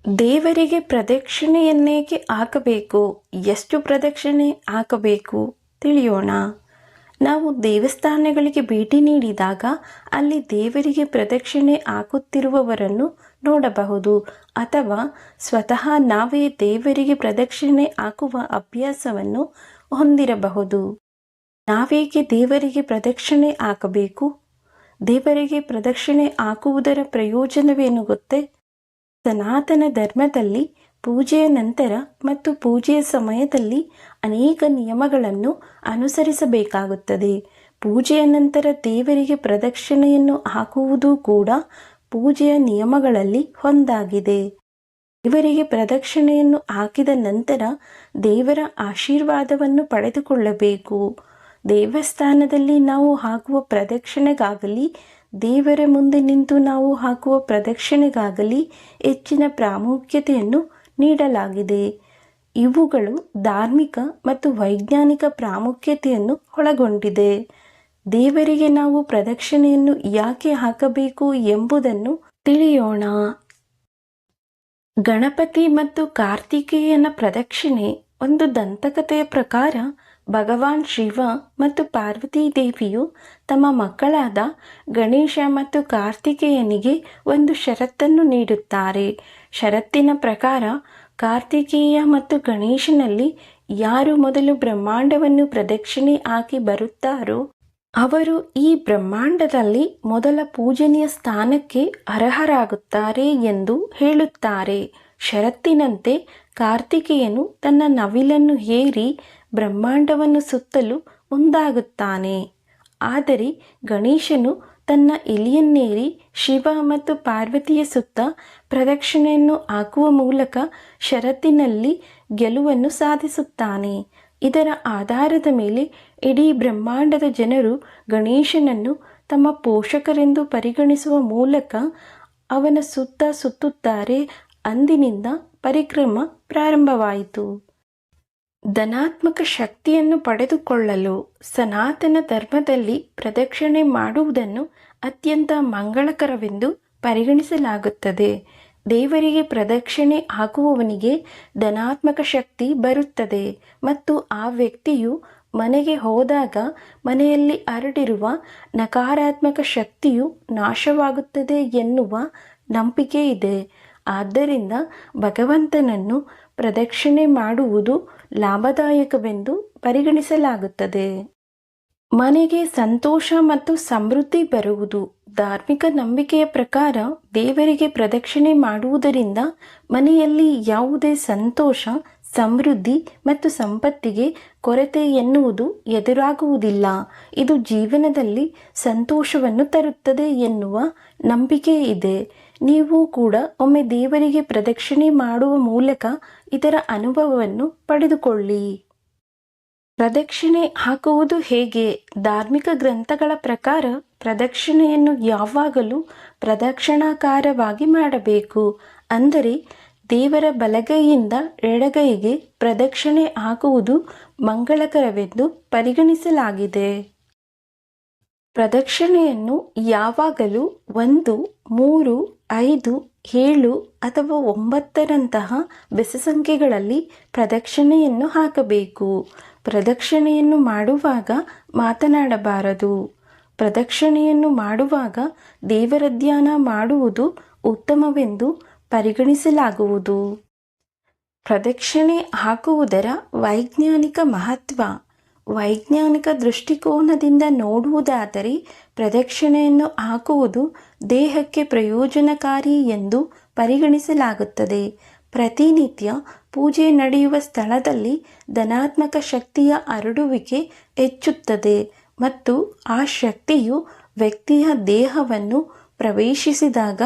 ದೇವರಿಗೆ ಪ್ರದಕ್ಷಿಣೆಯನ್ನೇಕೆ ಹಾಕಬೇಕು, ಎಷ್ಟು ಪ್ರದಕ್ಷಿಣೆ ಹಾಕಬೇಕು ತಿಳಿಯೋಣ. ನಾವು ದೇವಸ್ಥಾನಗಳಿಗೆ ಭೇಟಿ ನೀಡಿದಾಗ ಅಲ್ಲಿ ದೇವರಿಗೆ ಪ್ರದಕ್ಷಿಣೆ ಹಾಕುತ್ತಿರುವವರನ್ನು ನೋಡಬಹುದು, ಅಥವಾ ಸ್ವತಃ ನಾವೇ ದೇವರಿಗೆ ಪ್ರದಕ್ಷಿಣೆ ಹಾಕುವ ಅಭ್ಯಾಸವನ್ನು ಹೊಂದಿರಬಹುದು. ನಾವೇಕೆ ದೇವರಿಗೆ ಪ್ರದಕ್ಷಿಣೆ ಹಾಕಬೇಕು? ದೇವರಿಗೆ ಪ್ರದಕ್ಷಿಣೆ ಹಾಕುವುದರ ಪ್ರಯೋಜನವೇನು ಗೊತ್ತೇ? ಸನಾತನ ಧರ್ಮದಲ್ಲಿ ಪೂಜೆಯ ನಂತರ ಮತ್ತು ಪೂಜೆಯ ಸಮಯದಲ್ಲಿ ಅನೇಕ ನಿಯಮಗಳನ್ನು ಅನುಸರಿಸಬೇಕಾಗುತ್ತದೆ. ಪೂಜೆಯ ನಂತರ ದೇವರಿಗೆ ಪ್ರದಕ್ಷಿಣೆಯನ್ನು ಹಾಕುವುದು ಕೂಡ ಪೂಜೆಯ ನಿಯಮಗಳಲ್ಲಿ ಒಂದಾಗಿದೆ. ದೇವರಿಗೆ ಪ್ರದಕ್ಷಿಣೆಯನ್ನು ಹಾಕಿದ ನಂತರ ದೇವರ ಆಶೀರ್ವಾದವನ್ನು ಪಡೆದುಕೊಳ್ಳಬೇಕು. ದೇವಸ್ಥಾನದಲ್ಲಿ ನಾವು ಹಾಕುವ ಪ್ರದಕ್ಷಿಣೆಗಾಗಲಿ, ದೇವರ ಮುಂದೆ ನಿಂತು ನಾವು ಹಾಕುವ ಪ್ರದಕ್ಷಿಣೆಗಾಗಲಿ ಹೆಚ್ಚಿನ ಪ್ರಾಮುಖ್ಯತೆಯನ್ನು ನೀಡಲಾಗಿದೆ. ಇವುಗಳು ಧಾರ್ಮಿಕ ಮತ್ತು ವೈಜ್ಞಾನಿಕ ಪ್ರಾಮುಖ್ಯತೆಯನ್ನು ಒಳಗೊಂಡಿದೆ. ದೇವರಿಗೆ ನಾವು ಪ್ರದಕ್ಷಿಣೆಯನ್ನು ಯಾಕೆ ಹಾಕಬೇಕು ಎಂಬುದನ್ನು ತಿಳಿಯೋಣ. ಗಣಪತಿ ಮತ್ತು ಕಾರ್ತಿಕೇಯನ ಪ್ರದಕ್ಷಿಣೆ. ಒಂದು ದಂತಕಥೆಯ ಪ್ರಕಾರ ಭಗವಾನ್ ಶಿವ ಮತ್ತು ಪಾರ್ವತೀ ದೇವಿಯು ತಮ್ಮ ಮಕ್ಕಳಾದ ಗಣೇಶ ಮತ್ತು ಕಾರ್ತಿಕೇಯನಿಗೆ ಒಂದು ಷರತ್ತನ್ನು ನೀಡುತ್ತಾರೆ. ಷರತ್ತಿನ ಪ್ರಕಾರ ಕಾರ್ತಿಕೇಯ ಮತ್ತು ಗಣೇಶನಲ್ಲಿ ಯಾರು ಮೊದಲು ಬ್ರಹ್ಮಾಂಡವನ್ನು ಪ್ರದಕ್ಷಿಣೆ ಹಾಕಿ ಬರುತ್ತಾರೋ ಅವರು ಈ ಬ್ರಹ್ಮಾಂಡದಲ್ಲಿ ಮೊದಲ ಪೂಜನೀಯ ಸ್ಥಾನಕ್ಕೆ ಅರ್ಹರಾಗುತ್ತಾರೆ ಎಂದು ಹೇಳುತ್ತಾರೆ. ಷರತ್ತಿನಂತೆ ಕಾರ್ತಿಕೇಯನು ತನ್ನ ನವಿಲನ್ನು ಏರಿ ಬ್ರಹ್ಮಾಂಡವನ್ನು ಸುತ್ತಲು ಮುಂದಾಗುತ್ತಾನೆ. ಆದರೆ ಗಣೇಶನು ತನ್ನ ಎಲೆಯನ್ನೇರಿ ಶಿವ ಮತ್ತು ಪಾರ್ವತಿಯ ಸುತ್ತ ಪ್ರದಕ್ಷಿಣೆಯನ್ನು ಹಾಕುವ ಮೂಲಕ ಷರತ್ತಿನಲ್ಲಿ ಗೆಲುವನ್ನು ಸಾಧಿಸುತ್ತಾನೆ. ಇದರ ಆಧಾರದ ಮೇಲೆ ಇಡೀ ಬ್ರಹ್ಮಾಂಡದ ಜನರು ಗಣೇಶನನ್ನು ತಮ್ಮ ಪೋಷಕರೆಂದು ಪರಿಗಣಿಸುವ ಮೂಲಕ ಅವನ ಸುತ್ತ ಸುತ್ತುತ್ತಾರೆ. ಅಂದಿನಿಂದ ಪರಿಕ್ರಮ ಪ್ರಾರಂಭವಾಯಿತು. ಧನಾತ್ಮಕ ಶಕ್ತಿಯನ್ನು ಪಡೆದುಕೊಳ್ಳಲು ಸನಾತನ ಧರ್ಮದಲ್ಲಿ ಪ್ರದಕ್ಷಿಣೆ ಮಾಡುವುದನ್ನು ಅತ್ಯಂತ ಮಂಗಳಕರವೆಂದು ಪರಿಗಣಿಸಲಾಗುತ್ತದೆ. ದೇವರಿಗೆ ಪ್ರದಕ್ಷಿಣೆ ಹಾಕುವವನಿಗೆ ಧನಾತ್ಮಕ ಶಕ್ತಿ ಬರುತ್ತದೆ ಮತ್ತು ಆ ವ್ಯಕ್ತಿಯು ಮನೆಗೆ ಹೋದಾಗ ಮನೆಯಲ್ಲಿ ಹರಡಿರುವ ನಕಾರಾತ್ಮಕ ಶಕ್ತಿಯು ನಾಶವಾಗುತ್ತದೆ ಎನ್ನುವ ನಂಬಿಕೆ ಇದೆ. ಆದ್ದರಿಂದ ಭಗವಂತನನ್ನು ಪ್ರದಕ್ಷಿಣೆ ಮಾಡುವುದು ಲಾಭದಾಯಕವೆಂದು ಪರಿಗಣಿಸಲಾಗುತ್ತದೆ. ಮನೆಗೆ ಸಂತೋಷ ಮತ್ತು ಸಮೃದ್ಧಿ ಬರುವುದು. ಧಾರ್ಮಿಕ ನಂಬಿಕೆಯ ಪ್ರಕಾರ ದೇವರಿಗೆ ಪ್ರದಕ್ಷಿಣೆ ಮಾಡುವುದರಿಂದ ಮನೆಯಲ್ಲಿ ಯಾವುದೇ ಸಂತೋಷ, ಸಮೃದ್ಧಿ ಮತ್ತು ಸಂಪತ್ತಿಗೆ ಕೊರತೆ ಎನ್ನುವುದು ಎದುರಾಗುವುದಿಲ್ಲ. ಇದು ಜೀವನದಲ್ಲಿ ಸಂತೋಷವನ್ನು ತರುತ್ತದೆ ಎನ್ನುವ ನಂಬಿಕೆ ಇದೆ. ನೀವು ಕೂಡ ಒಮ್ಮೆ ದೇವರಿಗೆ ಪ್ರದಕ್ಷಿಣೆ ಮಾಡುವ ಮೂಲಕ ಇದರ ಅನುಭವವನ್ನು ಪಡೆದುಕೊಳ್ಳಿ. ಪ್ರದಕ್ಷಿಣೆ ಹಾಕುವುದು ಹೇಗೆ? ಧಾರ್ಮಿಕ ಗ್ರಂಥಗಳ ಪ್ರಕಾರ ಪ್ರದಕ್ಷಿಣೆಯನ್ನು ಯಾವಾಗಲೂ ಪ್ರದಕ್ಷಿಣಾಕಾರವಾಗಿ ಮಾಡಬೇಕು. ಅಂದರೆ ದೇವರ ಬಲಗೈಯಿಂದ ಎಡಗೈಗೆ ಪ್ರದಕ್ಷಿಣೆ ಹಾಕುವುದು ಮಂಗಳಕರವೆಂದು ಪರಿಗಣಿಸಲಾಗಿದೆ. ಪ್ರದಕ್ಷಿಣೆಯನ್ನು ಯಾವಾಗಲೂ 1, 3, 5, 7 ಅಥವಾ 9ರಂತಹ ಬೆಸ ಸಂಖ್ಯೆಗಳಲ್ಲಿ ಪ್ರದಕ್ಷಿಣೆಯನ್ನು ಹಾಕಬೇಕು. ಪ್ರದಕ್ಷಿಣೆಯನ್ನು ಮಾಡುವಾಗ ಮಾತನಾಡಬಾರದು. ಪ್ರದಕ್ಷಿಣೆಯನ್ನು ಮಾಡುವಾಗ ದೇವರ ಧ್ಯಾನ ಮಾಡುವುದು ಉತ್ತಮವೆಂದು ಪರಿಗಣಿಸಲಾಗುವುದು. ಪ್ರದಕ್ಷಿಣೆ ಹಾಕುವುದರ ವೈಜ್ಞಾನಿಕ ಮಹತ್ವ. ವೈಜ್ಞಾನಿಕ ದೃಷ್ಟಿಕೋನದಿಂದ ನೋಡುವುದಾದರೆ ಪ್ರದಕ್ಷಿಣೆಯನ್ನು ಹಾಕುವುದು ದೇಹಕ್ಕೆ ಪ್ರಯೋಜನಕಾರಿ ಎಂದು ಪರಿಗಣಿಸಲಾಗುತ್ತದೆ. ಪ್ರತಿನಿತ್ಯ ಪೂಜೆ ನಡೆಯುವ ಸ್ಥಳದಲ್ಲಿ ಧನಾತ್ಮಕ ಶಕ್ತಿಯ ಹರಡುವಿಕೆ ಹೆಚ್ಚುತ್ತದೆ ಮತ್ತು ಆ ಶಕ್ತಿಯು ವ್ಯಕ್ತಿಯ ದೇಹವನ್ನು ಪ್ರವೇಶಿಸಿದಾಗ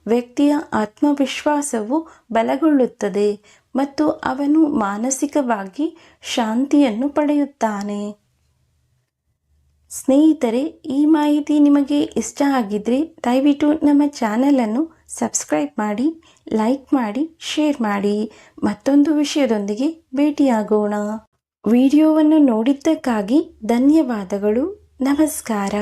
ವ್ಯಕ್ತಿಯ ಆತ್ಮವಿಶ್ವಾಸವು ಬಲಗೊಳ್ಳುತ್ತದೆ ಮತ್ತು ಅವನು ಮಾನಸಿಕವಾಗಿ ಶಾಂತಿಯನ್ನು ಪಡೆಯುತ್ತಾನೆ. ಸ್ನೇಹಿತರೆ, ಈ ಮಾಹಿತಿ ನಿಮಗೆ ಇಷ್ಟ ಆಗಿದ್ದರೆ ದಯವಿಟ್ಟು ನಮ್ಮ ಚಾನಲನ್ನು ಸಬ್ಸ್ಕ್ರೈಬ್ ಮಾಡಿ, ಲೈಕ್ ಮಾಡಿ, ಶೇರ್ ಮಾಡಿ. ಮತ್ತೊಂದು ವಿಷಯದೊಂದಿಗೆ ಭೇಟಿಯಾಗೋಣ. ವಿಡಿಯೋವನ್ನು ನೋಡಿದ್ದಕ್ಕಾಗಿ ಧನ್ಯವಾದಗಳು. ನಮಸ್ಕಾರ.